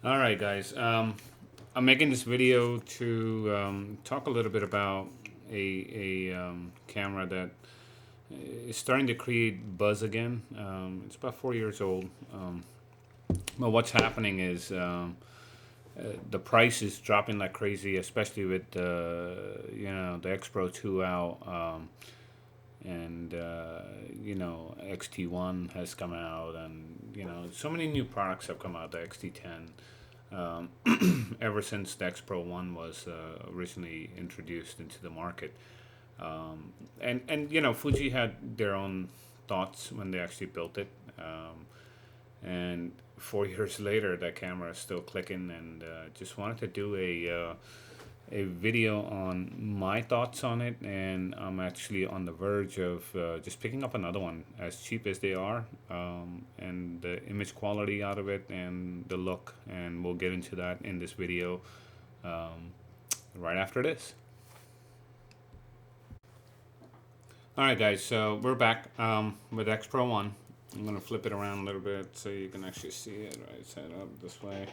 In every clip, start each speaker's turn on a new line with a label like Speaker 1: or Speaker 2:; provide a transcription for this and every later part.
Speaker 1: All right, guys. I'm making this video to talk a little bit about a camera that is starting to create buzz again. It's about 4 years old. But what's happening is the price is dropping like crazy, especially with the X-PRO2 out, and XT1 has come out, and so many new products have come out. The XT10. Ever since the X-PRO1 was originally introduced into the market. And Fuji had their own thoughts when they actually built it. And 4 years later, that camera is still clicking, and just wanted to do a video on my thoughts on it, and I'm actually on the verge of just picking up another one, as cheap as they are, and the image quality out of it and the look, and we'll get into that in this video right after this. All right, guys, so we're back with X-PRO1. I'm going to flip it around a little bit so you can actually see it right side up this way,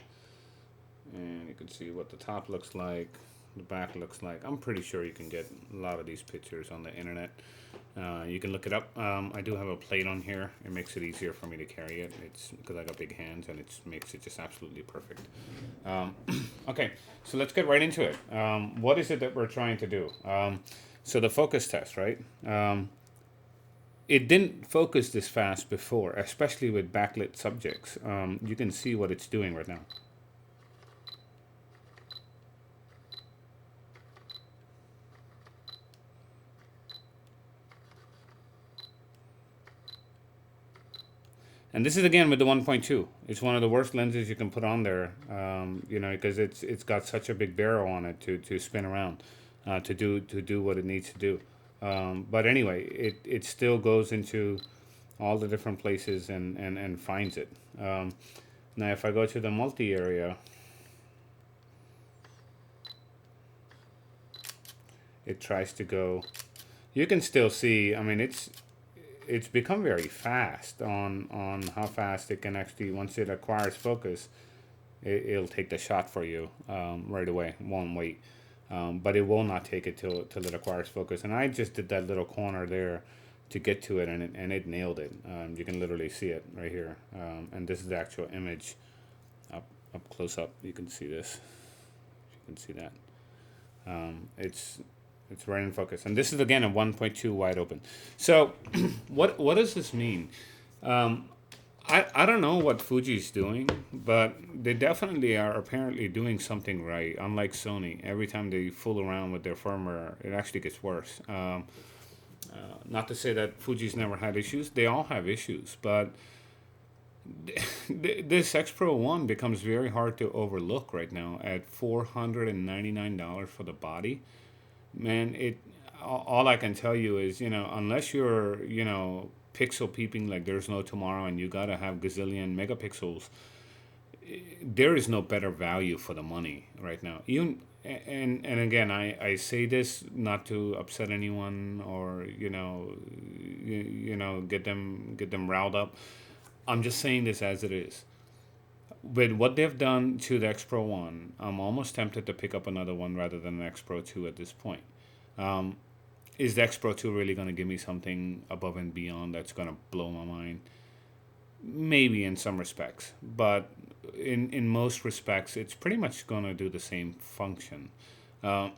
Speaker 1: and you can see what the top looks like, the back looks like. I'm pretty sure you can get a lot of these pictures on the internet. You can look it up. I do have a plate on here. It makes it easier for me to carry it. It's because I got big hands, and it makes it just absolutely perfect. Okay, so let's get right into it. What is it that we're trying to do? So the focus test, right? It didn't focus this fast before, especially with backlit subjects. You can see what it's doing right now. And this is again with the 1.2. It's one of the worst lenses you can put on there, because it's got such a big barrel on it to spin around, to do what it needs to do. But anyway, it still goes into all the different places and finds it. Now, if I go to the multi area, it tries to go. You can still see. I mean, it's become very fast on how fast it can actually, once it acquires focus, it'll take the shot for you right away. Won't wait, but it will not take it till it acquires focus. And I just did that little corner there to get to it, and it nailed it. You can literally see it right here, and this is the actual image up close up. You can see this. You can see that. It's right in focus, and this is again a 1.2 wide open. So, what does this mean? I don't know what Fuji's doing, but they definitely are apparently doing something right. Unlike Sony, every time they fool around with their firmware, it actually gets worse. Not to say that Fuji's never had issues; they all have issues, but this X-PRO1 becomes very hard to overlook right now at $499 for the body. Man, all I can tell you is, unless you're, pixel peeping like there's no tomorrow, and you gotta have gazillion megapixels, there is no better value for the money right now. Even and again, I say this not to upset anyone, or get them riled up. I'm just saying this as it is. With what they've done to the X-PRO1, I'm almost tempted to pick up another one rather than an X-PRO2 at this point. Um, is the X-PRO2 really going to give me something above and beyond that's going to blow my mind? Maybe in some respects, but in most respects, it's pretty much going to do the same function. Uh,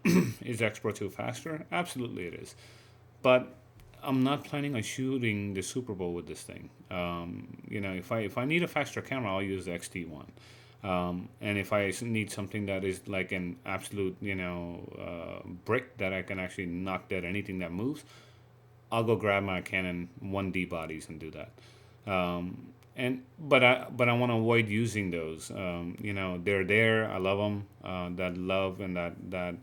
Speaker 1: is X-PRO2 faster? Absolutely it is. But I'm not planning on shooting the Super Bowl with this thing. If I need a faster camera, I'll use the XT1. And if I need something that is like an absolute, brick that I can actually knock dead anything that moves, I'll go grab my Canon 1D bodies and do that. But I want to avoid using those. They're there. I love them. That love and that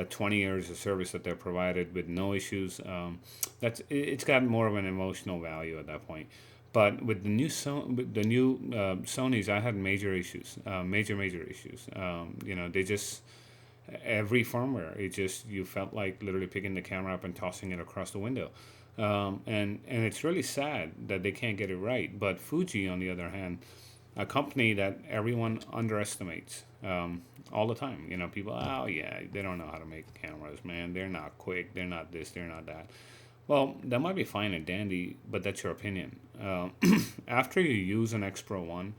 Speaker 1: 20 years of service that they're provided with no issues. It's got more of an emotional value at that point. But with the new Sony's, I had major issues, major issues. They just every firmware, it just you felt like literally picking the camera up and tossing it across the window. And it's really sad that they can't get it right. But Fuji, on the other hand, a company that everyone underestimates all the time. You know, people, oh yeah, they don't know how to make cameras, man. They're not quick. They're not this. They're not that. Well, that might be fine and dandy, but that's your opinion. After you use an X-PRO1,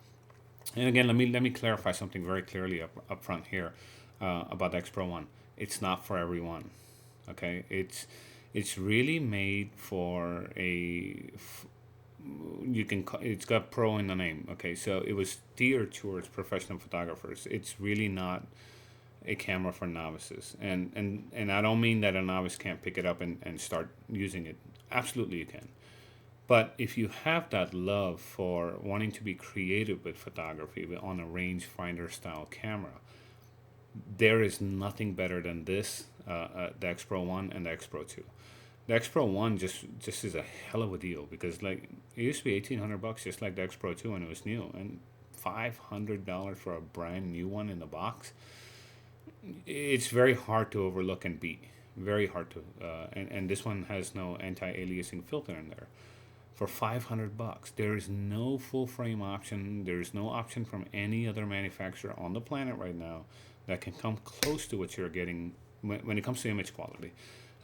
Speaker 1: and again, let me clarify something very clearly up front here about the X-PRO1. It's not for everyone. Okay, it's really made for it's got pro in the name. Okay, so it was steered towards professional photographers. It's really not a camera for novices, and I don't mean that a novice can't pick it up and start using it. Absolutely you can. But if you have that love for wanting to be creative with photography on a rangefinder style camera, there is nothing better than this, the X-PRO1 and the X-PRO2. The X-PRO1 just is a hell of a deal because like it used to be $1,800 just like the X-PRO2 when it was new, and $500 for a brand new one in the box. It's very hard to overlook and beat. Very hard to, and this one has no anti-aliasing filter in there. For $500, there is no full frame option. There is no option from any other manufacturer on the planet right now that can come close to what you're getting when it comes to image quality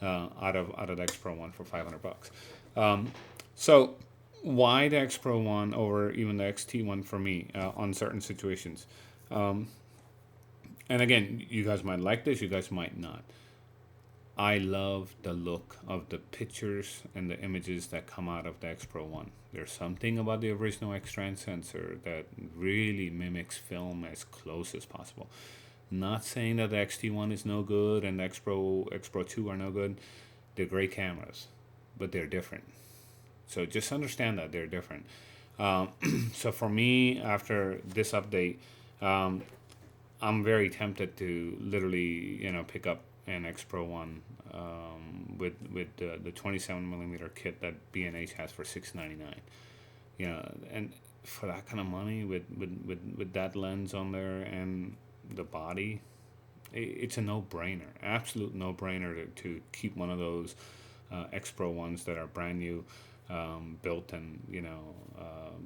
Speaker 1: out of the X-PRO1 for $500. So why the X-PRO1 over even the XT1 for me on certain situations? And again, you guys might like this, you guys might not. I love the look of the pictures and the images that come out of the X-PRO1. There's something about the original X-Trans sensor that really mimics film as close as possible. Not saying that the XT1 is no good and the X-PRO2 are no good. They're great cameras, but they're different. So just understand that they're different. So for me, after this update, I'm very tempted to literally, pick up an X-PRO1 with the 27 millimeter kit that B&H has for $699. And for that kind of money with that lens on there and the body, it's a no-brainer, absolute no-brainer to keep one of those X-PRO1s that are brand new, built and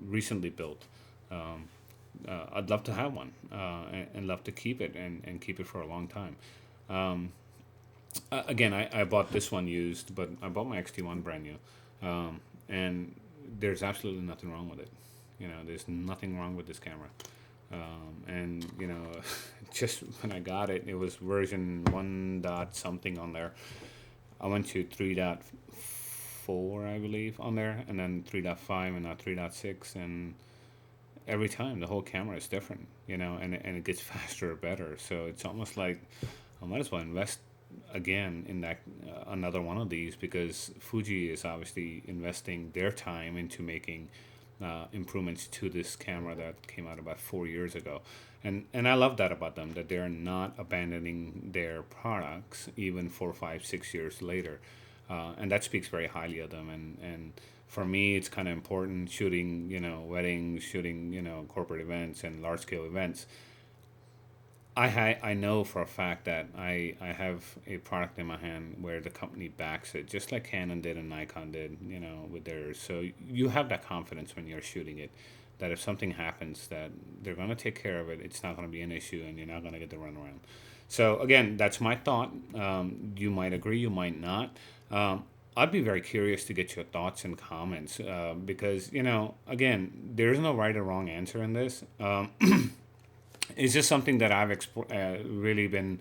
Speaker 1: recently built. I'd love to have one and love to keep it and keep it for a long time. Again, I bought this one used, but I bought my XT1 brand new, and there's absolutely nothing wrong with it. There's nothing wrong with this camera. And just when I got it, it was version 1 dot something on there. I went to 3.4, I believe, on there, and then 3.5 and now 3.6, and every time the whole camera is different, and it gets faster or better. So it's almost like I might as well invest again in that another one of these, because Fuji is obviously investing their time into making improvements to this camera that came out about 4 years ago, and I love that about them, that they're not abandoning their products even 4, 5, 6 years later, and that speaks very highly of them. And for me, it's kind of important shooting, weddings, shooting, corporate events and large scale events. I know for a fact that I have a product in my hand where the company backs it, just like Canon did and Nikon did, with theirs. So you have that confidence when you're shooting it, that if something happens, that they're going to take care of it. It's not going to be an issue, and you're not going to get the runaround. So again, that's my thought. You might agree, you might not. I'd be very curious to get your thoughts and comments because, again, there's no right or wrong answer in this. It's just something that I've really been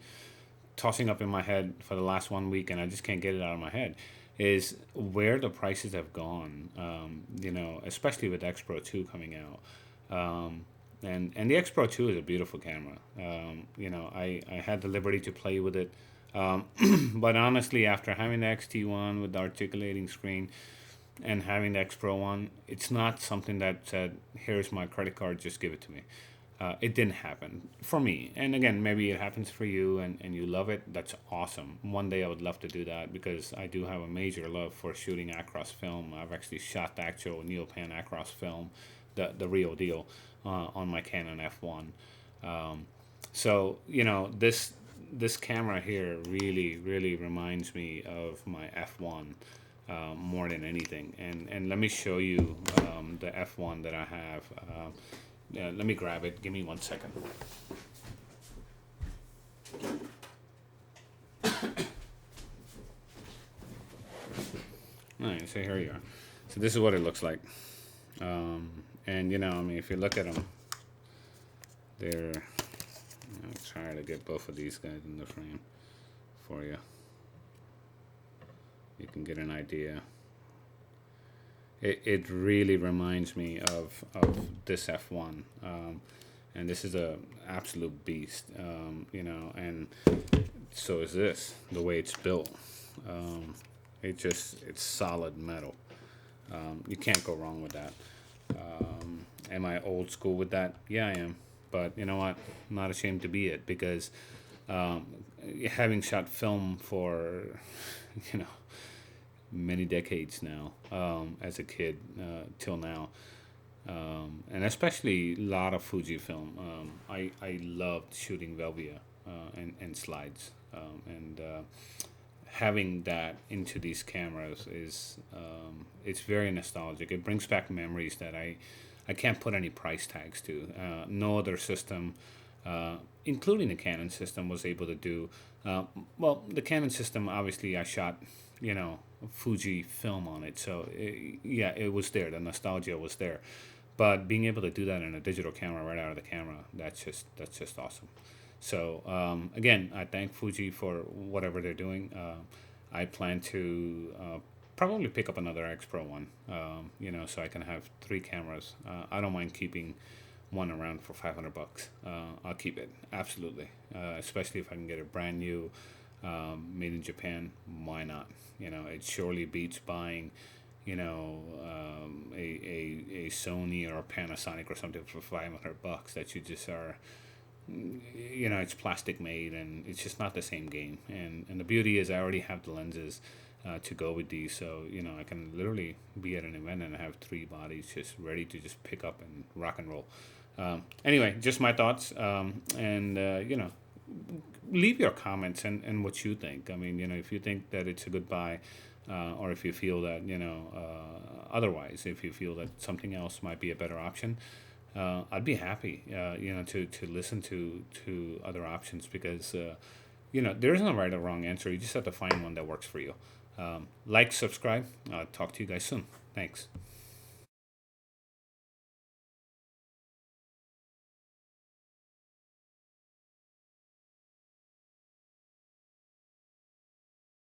Speaker 1: tossing up in my head for the last 1 week, and I just can't get it out of my head, is where the prices have gone, especially with X-PRO2 coming out. And the X-PRO2 is a beautiful camera. I had the liberty to play with it. But honestly, after having the XT1 with the articulating screen and having the X-PRO1, it's not something that said, here's my credit card, just give it to me. It didn't happen for me. And again, maybe it happens for you and you love it. That's awesome. One day I would love to do that, because I do have a major love for shooting across film. I've actually shot the actual neopan across film, the real deal, on my Canon F1. So, this camera here really reminds me of my F1 more than anything. And let me show you the F1 that I have. Yeah, let me grab it. Give me 1 second. All right, so here you are. So this is what it looks like. And I mean, if you look at them, they're. I'm trying to get both of these guys in the frame for you. You can get an idea. It really reminds me of this F1, and this is a absolute beast, and so is this the way it's built. It's solid metal. You can't go wrong with that. Am I old school with that? Yeah, I am. But you know what? I'm not ashamed to be it because um, having shot film for you know many decades now, as a kid till now, and especially a lot of Fuji film. I loved shooting Velvia and slides, and having that into these cameras is it's very nostalgic. It brings back memories that I can't put any price tags to. No other system, including the Canon system, was able to do. Well, the Canon system, obviously, I shot, Fuji film on it, so yeah, it was there. The nostalgia was there, but being able to do that in a digital camera right out of the camera, that's just awesome. So again, I thank Fuji for whatever they're doing. I plan to probably pick up another X-PRO1, so I can have three cameras. I don't mind keeping one around for $500. I'll keep it absolutely, especially if I can get a brand new, made in Japan. Why not? It surely beats buying, a Sony or a Panasonic or something for $500 that you just are. It's plastic made and it's just not the same game. And the beauty is I already have the lenses to go with these, so I can literally be at an event and have three bodies just ready to just pick up and rock and roll. Anyway, just my thoughts, and leave your comments and what you think. I mean, if you think that it's a good buy, or if you feel that otherwise, if you feel that something else might be a better option, I'd be happy, to listen to other options because, there isn't a right or wrong answer. You just have to find one that works for you. Like, subscribe. Talk to you guys soon. Thanks.